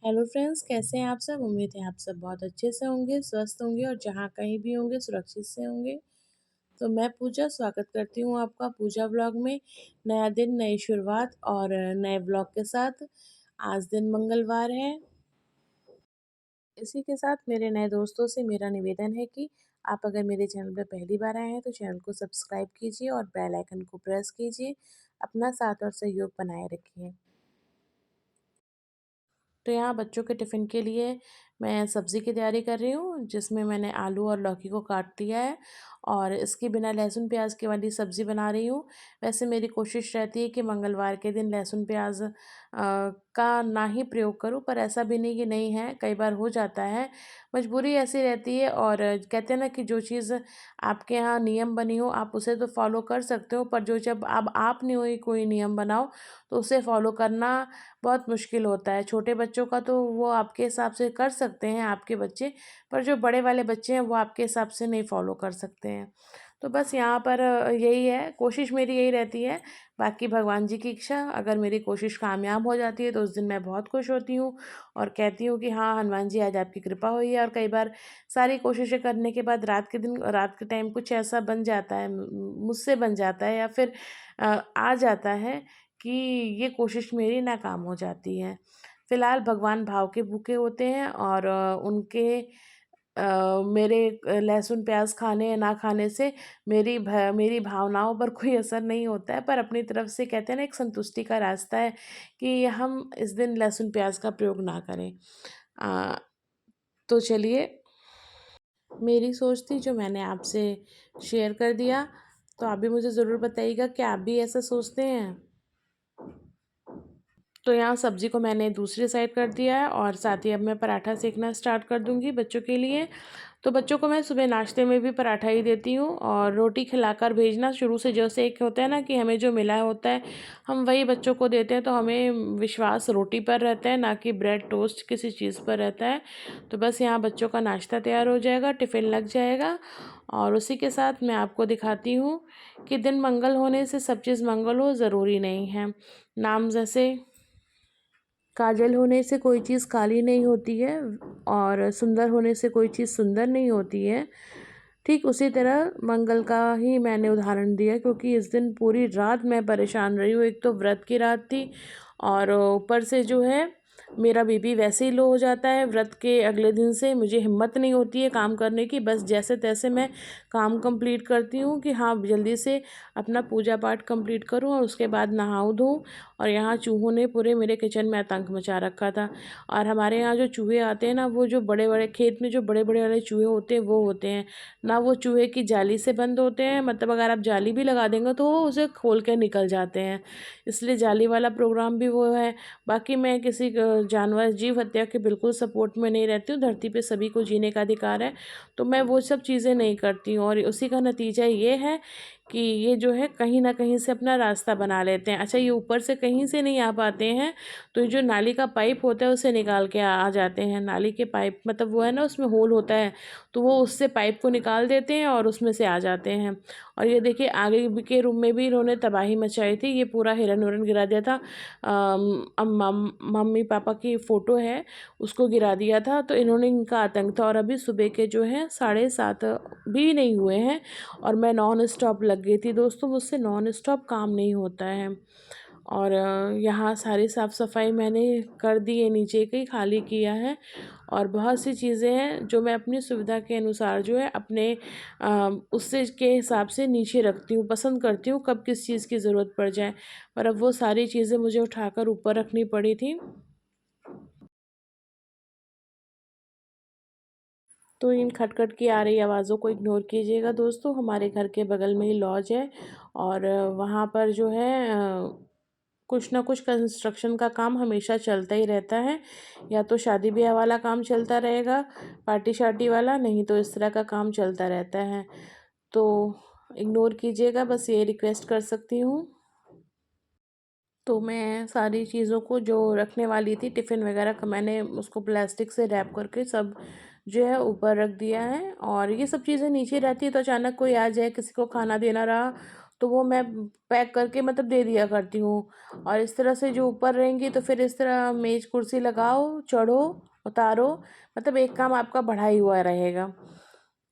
Hello friends, कैसे हैं आप सब? उम्मीद है आप सब बहुत अच्छे से होंगे, स्वस्थ होंगे और जहाँ कहीं भी होंगे सुरक्षित से होंगे। तो मैं पूजा स्वागत करती हूँ आपका पूजा व्लॉग में। नया दिन, नई शुरुआत और नए व्लॉग के साथ। आज दिन मंगलवार है। इसी के साथ मेरे नए दोस्तों से मेरा निवेदन है कि आप अगर मेरे चैनल पर पहली बार आए हैं तो चैनल को सब्सक्राइब कीजिए और बेल आइकन को प्रेस कीजिए। अपना साथ और सहयोग बनाए रखिए। तो यहाँ बच्चों के टिफ़िन के लिए मैं सब्ज़ी की तैयारी कर रही हूँ, जिसमें मैंने आलू और लौकी को काट दिया है और इसकी बिना लहसुन प्याज की वाली सब्ज़ी बना रही हूँ। वैसे मेरी कोशिश रहती है कि मंगलवार के दिन लहसुन प्याज का ना ही प्रयोग करूँ, पर ऐसा भी नहीं कि नहीं है, कई बार हो जाता है। मजबूरी ऐसी रहती है और कहते हैं ना कि जो चीज़ आपके यहाँ नियम बनी हो, आप उसे तो फ़ॉलो कर सकते हो, पर जो जब अब आप नहीं हुई कोई नियम बनाओ, तो उसे फ़ॉलो करना बहुत मुश्किल होता है। छोटे बच्चों का तो वो आपके हिसाब से कर सकते हैं आपके बच्चे, पर जो बड़े वाले बच्चे हैं वो आपके हिसाब से नहीं फ़ॉलो कर सकते हैं। तो बस यहाँ पर यही है, कोशिश मेरी यही रहती है, बाकी भगवान जी की इच्छा। अगर मेरी कोशिश कामयाब हो जाती है तो उस दिन मैं बहुत खुश होती हूँ और कहती हूँ कि हाँ, हनुमान जी आज आपकी कृपा हुई है। और कई बार सारी कोशिशें करने के बाद रात के टाइम कुछ ऐसा बन जाता है, मुझसे बन जाता है या फिर आ जाता है कि ये कोशिश मेरी नाकाम हो जाती है। फ़िलहाल भगवान भाव के भूखे होते हैं और मेरे लहसुन प्याज़ खाने या ना खाने से मेरी भावनाओं पर कोई असर नहीं होता है, पर अपनी तरफ से कहते हैं ना एक संतुष्टि का रास्ता है कि हम इस दिन लहसुन प्याज़ का प्रयोग ना करें। अ, तो चलिए, मेरी सोच थी जो मैंने आपसे शेयर कर दिया, तो आप भी मुझे ज़रूर बताइएगा कि आप भी ऐसा सोचते हैं? तो यहाँ सब्ज़ी को मैंने दूसरी साइड कर दिया है और साथ ही अब मैं पराठा सेकना स्टार्ट कर दूँगी बच्चों के लिए। तो बच्चों को मैं सुबह नाश्ते में भी पराठा ही देती हूँ और रोटी खिलाकर भेजना शुरू से, जैसे एक होता है ना कि हमें जो मिला होता है हम वही बच्चों को देते हैं, तो हमें विश्वास रोटी पर रहता है, ना कि ब्रेड टोस्ट किसी चीज़ पर रहता है। तो बस यहाँ बच्चों का नाश्ता तैयार हो जाएगा, टिफ़िन लग जाएगा और उसी के साथ मैं आपको दिखाती हूँ कि दिन मंगल होने से सब चीज़ मंगल हो ज़रूरी नहीं है। नाम जैसे काजल होने से कोई चीज़ काली नहीं होती है और सुंदर होने से कोई चीज़ सुंदर नहीं होती है। ठीक उसी तरह मंगल का ही मैंने उदाहरण दिया, क्योंकि इस दिन पूरी रात मैं परेशान रही हूँ। एक तो व्रत की रात थी और ऊपर से जो है मेरा बीपी वैसे ही लो हो जाता है व्रत के अगले दिन से। मुझे हिम्मत नहीं होती है काम करने की, बस जैसे तैसे मैं काम कंप्लीट करती हूँ कि हाँ जल्दी से अपना पूजा पाठ कंप्लीट करूँ और उसके बाद नहाऊँ धोऊँ। और यहाँ चूहों ने पूरे मेरे किचन में आतंक मचा रखा था। और हमारे यहाँ जो चूहे आते हैं ना, वो जो बड़े बड़े खेत में जो बड़े बड़े वाले चूहे होते हैं वो होते हैं ना, वो चूहे की जाली से बंद होते हैं, मतलब अगर आप जाली भी लगा देंगे तो वो उसे खोल के निकल जाते हैं, इसलिए जाली वाला प्रोग्राम भी वो है। बाकी मैं किसी जानवर जीव हत्या के बिल्कुल सपोर्ट में नहीं रहती हूँ। धरती पे सभी को जीने का अधिकार है, तो मैं वो सब चीज़ें नहीं करती हूँ और उसी का नतीजा ये है कि ये जो है कहीं न कहीं से अपना रास्ता बना लेते हैं। अच्छा, ये ऊपर से कहीं से नहीं आ पाते हैं, तो ये जो नाली का पाइप होता है उसे निकाल के आ जाते हैं। नाली के पाइप मतलब वो है ना, उसमें होल होता है, तो वो उससे पाइप को निकाल देते हैं और उसमें से आ जाते हैं। और ये देखिए आगे भी के रूम में भी इन्होंने तबाही मचाई थी, ये पूरा हिरन-विरन गिरा दिया था। मम्मी पापा की फ़ोटो है, उसको गिरा दिया था, तो इन्होंने इनका आतंक था। और अभी सुबह के जो हैं 7:30 भी नहीं हुए हैं और मैं नॉन स्टॉप लग गई थी। दोस्तों, मुझसे नॉन स्टॉप काम नहीं होता है। और यहाँ सारी साफ़ सफाई मैंने कर दी है, नीचे का ही खाली किया है और बहुत सी चीज़ें हैं जो मैं अपनी सुविधा के अनुसार जो है अपने उससे के हिसाब से नीचे रखती हूँ, पसंद करती हूँ कब किस चीज़ की ज़रूरत पड़ जाए। पर अब वो सारी चीज़ें मुझे उठाकर ऊपर रखनी पड़ी थी। तो इन खटखट की आ रही आवाज़ों को इग्नोर कीजिएगा दोस्तों। हमारे घर के बगल में ही लॉज है और वहाँ पर जो है कुछ ना कुछ कंस्ट्रक्शन का काम हमेशा चलता ही रहता है। या तो शादी ब्याह वाला काम चलता रहेगा, पार्टी शार्टी वाला, नहीं तो इस तरह का काम चलता रहता है। तो इग्नोर कीजिएगा, बस ये रिक्वेस्ट कर सकती हूँ। तो मैं सारी चीज़ों को जो रखने वाली थी टिफ़िन वगैरह का, मैंने उसको प्लास्टिक से रैप करके सब जो है ऊपर रख दिया है। और ये सब चीज़ें नीचे रहती है तो अचानक कोई आ जाए, किसी को खाना देना रहा, तो वो मैं पैक करके मतलब दे दिया करती हूँ। और इस तरह से जो ऊपर रहेंगी तो फिर इस तरह मेज़ कुर्सी लगाओ, चढ़ो, उतारो, मतलब एक काम आपका बढ़ा ही हुआ रहेगा।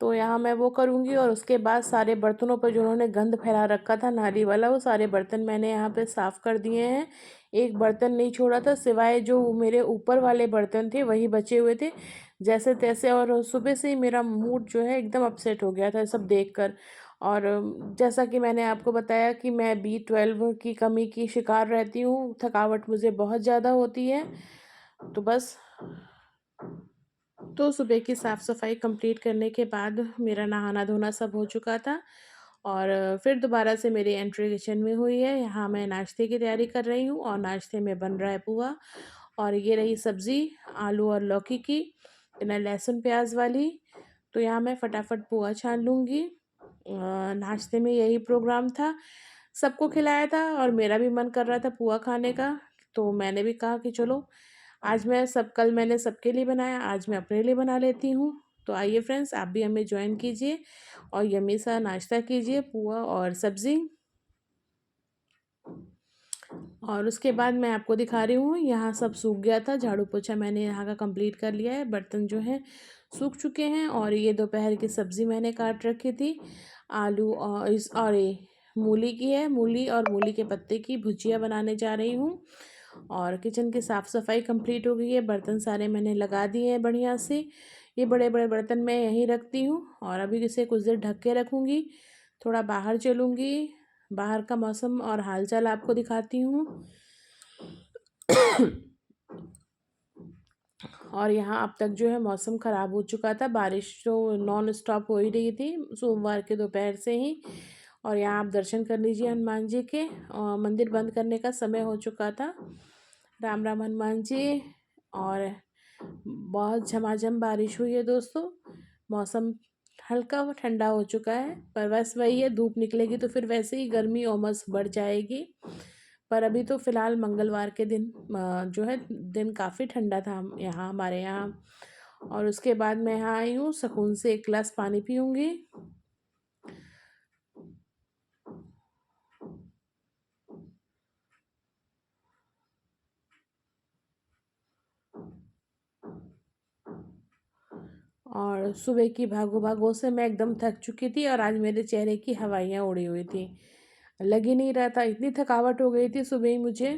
तो यहाँ मैं वो करूँगी और उसके बाद सारे बर्तनों पर जो उन्होंने गंद फैला रखा था नाली वाला, वो सारे बर्तन मैंने यहाँ पे साफ़ कर दिए हैं। एक बर्तन नहीं छोड़ा था, सिवाय जो मेरे ऊपर वाले बर्तन थे वही बचे हुए थे जैसे तैसे। और सुबह से ही मेरा मूड जो है एकदम अपसेट हो गया था ये सब देखकर। और जैसा कि मैंने आपको बताया कि मैं B12 की कमी की शिकार रहती हूँ, थकावट मुझे बहुत ज़्यादा होती है। तो बस, तो सुबह की साफ़ सफाई कंप्लीट करने के बाद मेरा नहाना धोना सब हो चुका था। और फिर दोबारा से मेरी एंट्री किचन में हुई है। यहाँ मैं नाश्ते की तैयारी कर रही हूँ और नाश्ते में बन रहा है पोहा। और ये रही सब्ज़ी, आलू और लौकी की, बिना लहसुन प्याज वाली। तो यहाँ मैं फटाफट पोहा छान लूँगी। नाश्ते में यही प्रोग्राम था, सबको खिलाया था और मेरा भी मन कर रहा था पोहा खाने का। तो मैंने भी कहा कि चलो आज मैं सब, कल मैंने सबके लिए बनाया, आज मैं अपने लिए बना लेती हूँ। तो आइए फ्रेंड्स, आप भी हमें ज्वाइन कीजिए और यम्मी सा नाश्ता कीजिए, पोहा और सब्ज़ी। और उसके बाद मैं आपको दिखा रही हूँ, यहाँ सब सूख गया था, झाड़ू पोछा मैंने यहाँ का कंप्लीट कर लिया है, बर्तन जो हैं सूख चुके हैं। और ये दोपहर की सब्ज़ी मैंने काट रखी थी, आलू और ये मूली की है, मूली और मूली के पत्ते की भुजिया बनाने जा रही हूँ। और किचन की साफ़ सफाई कंप्लीट हो गई है, बर्तन सारे मैंने लगा दिए हैं बढ़िया से। ये बड़े बड़े बर्तन मैं यहीं रखती हूँ और अभी इसे कुछ देर ढक के रखूँगी। थोड़ा बाहर चलूँगी, बाहर का मौसम और हालचाल आपको दिखाती हूँ। और यहाँ अब तक जो है मौसम ख़राब हो चुका था, बारिश तो नॉन स्टॉप हो ही रही थी सोमवार के दोपहर से ही। और यहाँ आप दर्शन कर लीजिए हनुमान जी के, मंदिर बंद करने का समय हो चुका था। राम राम हनुमान जी। और बहुत झमाझम बारिश हुई है दोस्तों, मौसम हल्का व ठंडा हो चुका है। पर बस वही है, धूप निकलेगी तो फिर वैसे ही गर्मी उमस बढ़ जाएगी। पर अभी तो फ़िलहाल मंगलवार के दिन जो है दिन काफ़ी ठंडा था यहाँ हमारे यहाँ। और उसके बाद मैं यहाँ आई हूँ, सुकून से एक गिलास पानी पीऊँगी। और सुबह की भागो भागो से मैं एकदम थक चुकी थी और आज मेरे चेहरे की हवाइयाँ उड़ी हुई थी, लग ही नहीं रहा था, इतनी थकावट हो गई थी सुबह ही मुझे।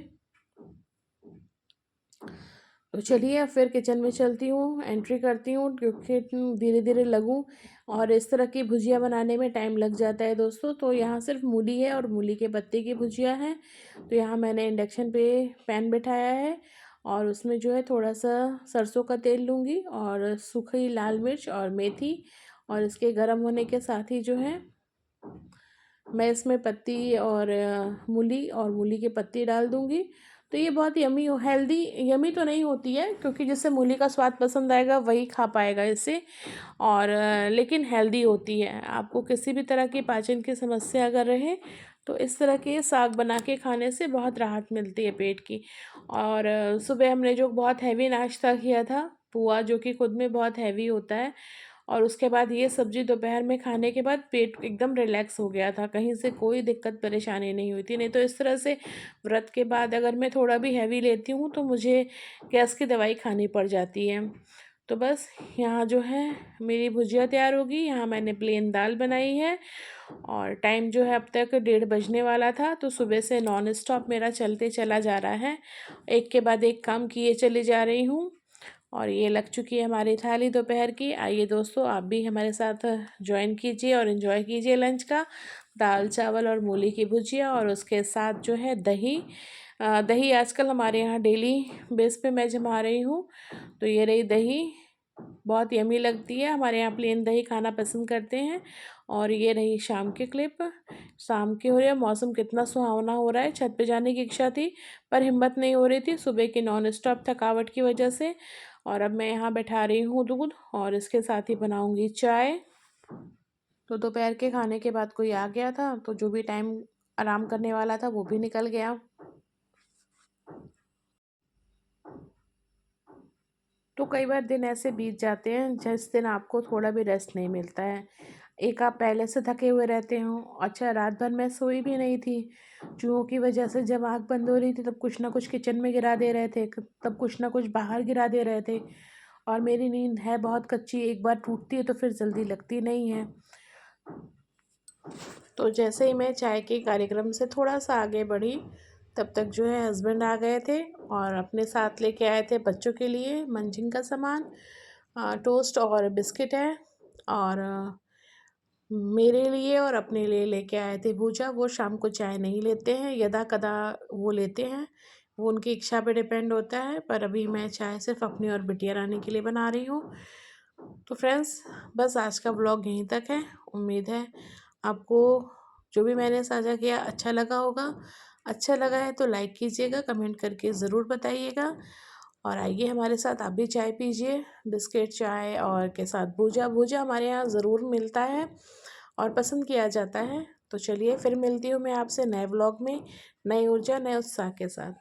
तो चलिए अब फिर किचन में चलती हूँ, एंट्री करती हूँ, क्योंकि धीरे धीरे लगूँ। और इस तरह की भुजिया बनाने में टाइम लग जाता है दोस्तों। तो यहाँ सिर्फ मूली है और मूली के पत्ते की भुजिया है। तो यहाँ मैंने इंडक्शन पे पैन बिठाया है और उसमें जो है थोड़ा सा सरसों का तेल लूँगी और सूखी लाल मिर्च और मेथी। और इसके गर्म होने के साथ ही जो है मैं इसमें पत्ती और मूली और मूली के पत्ती डाल दूँगी। तो ये बहुत यम्मी हेल्दी, यम्मी तो नहीं होती है क्योंकि जिसे मूली का स्वाद पसंद आएगा वही खा पाएगा इसे। और लेकिन हेल्दी होती है। आपको किसी भी तरह की पाचन की समस्या अगर रहे तो इस तरह के साग बना के खाने से बहुत राहत मिलती है पेट की। और सुबह हमने जो बहुत हैवी नाश्ता किया था, पोहा, जो कि खुद में बहुत हैवी होता है, और उसके बाद ये सब्ज़ी दोपहर में खाने के बाद पेट एकदम रिलैक्स हो गया था, कहीं से कोई दिक्कत परेशानी नहीं हुई थी। नहीं तो इस तरह से व्रत के बाद अगर मैं थोड़ा भी हैवी लेती हूँ तो मुझे गैस की दवाई खानी पड़ जाती है। तो बस यहाँ जो है मेरी भुजिया तैयार होगी। यहाँ मैंने प्लेन दाल बनाई है और टाइम जो है अब तक 1:30 बजने वाला था। तो सुबह से नॉन स्टॉप मेरा चलते चला जा रहा है, एक के बाद एक काम किए चली जा रही हूँ। और ये लग चुकी है हमारी थाली दोपहर की। आइए दोस्तों, आप भी हमारे साथ ज्वाइन कीजिए और एंजॉय कीजिए लंच का। दाल चावल और मूली की भुजिया और उसके साथ जो है दही। दही आजकल हमारे यहाँ डेली बेस पे मैं जमा रही हूँ। तो ये रही दही, बहुत यमी लगती है, हमारे यहाँ प्लेन दही खाना पसंद करते हैं। और ये रही शाम की क्लिप, शाम की हो रही है, मौसम कितना सुहावना हो रहा है। छत पे जाने की इच्छा थी पर हिम्मत नहीं हो रही थी सुबह की नॉन स्टॉप थकावट की वजह से। और अब मैं यहाँ बैठा रही हूँ दूध और इसके साथ ही बनाऊँगी चाय। तो दोपहर के खाने के बाद कोई आ गया था तो जो भी टाइम आराम करने वाला था वो भी निकल गया। तो कई बार दिन ऐसे बीत जाते हैं जिस दिन आपको थोड़ा भी रेस्ट नहीं मिलता है। एक आप पहले से थके हुए रहते हो। अच्छा, रात भर मैं सोई भी नहीं थी। चूहों की वजह से जब आँख बंद हो रही थी तब कुछ ना कुछ किचन में गिरा दे रहे थे, तब कुछ ना कुछ बाहर गिरा दे रहे थे। और मेरी नींद है बहुत कच्ची, एक बार टूटती है तो फिर जल्दी लगती नहीं है। तो जैसे ही मैं चाय के कार्यक्रम से थोड़ा सा आगे बढ़ी, तब तक जो है हस्बैंड आ गए थे और अपने साथ लेके आए थे बच्चों के लिए मंचिंग का सामान। टोस्ट और बिस्किट है, और मेरे लिए और अपने लिए लेके आए थे भूजा। वो शाम को चाय नहीं लेते हैं, यदा कदा वो लेते हैं, वो उनकी इच्छा पे डिपेंड होता है। पर अभी मैं चाय सिर्फ अपनी और बिटिया रानी के लिए बना रही हूँ। तो फ्रेंड्स, बस आज का ब्लॉग यहीं तक है। उम्मीद है आपको जो भी मैंने साझा किया अच्छा लगा होगा। अच्छा लगा है तो लाइक कीजिएगा, कमेंट करके ज़रूर बताइएगा। और आइए हमारे साथ आप भी चाय पीजिए, बिस्किट चाय और के साथ भूजा। भूजा हमारे यहाँ ज़रूर मिलता है और पसंद किया जाता है। तो चलिए फिर मिलती हूँ मैं आपसे नए ब्लॉग में, नई ऊर्जा, नए उत्साह के साथ।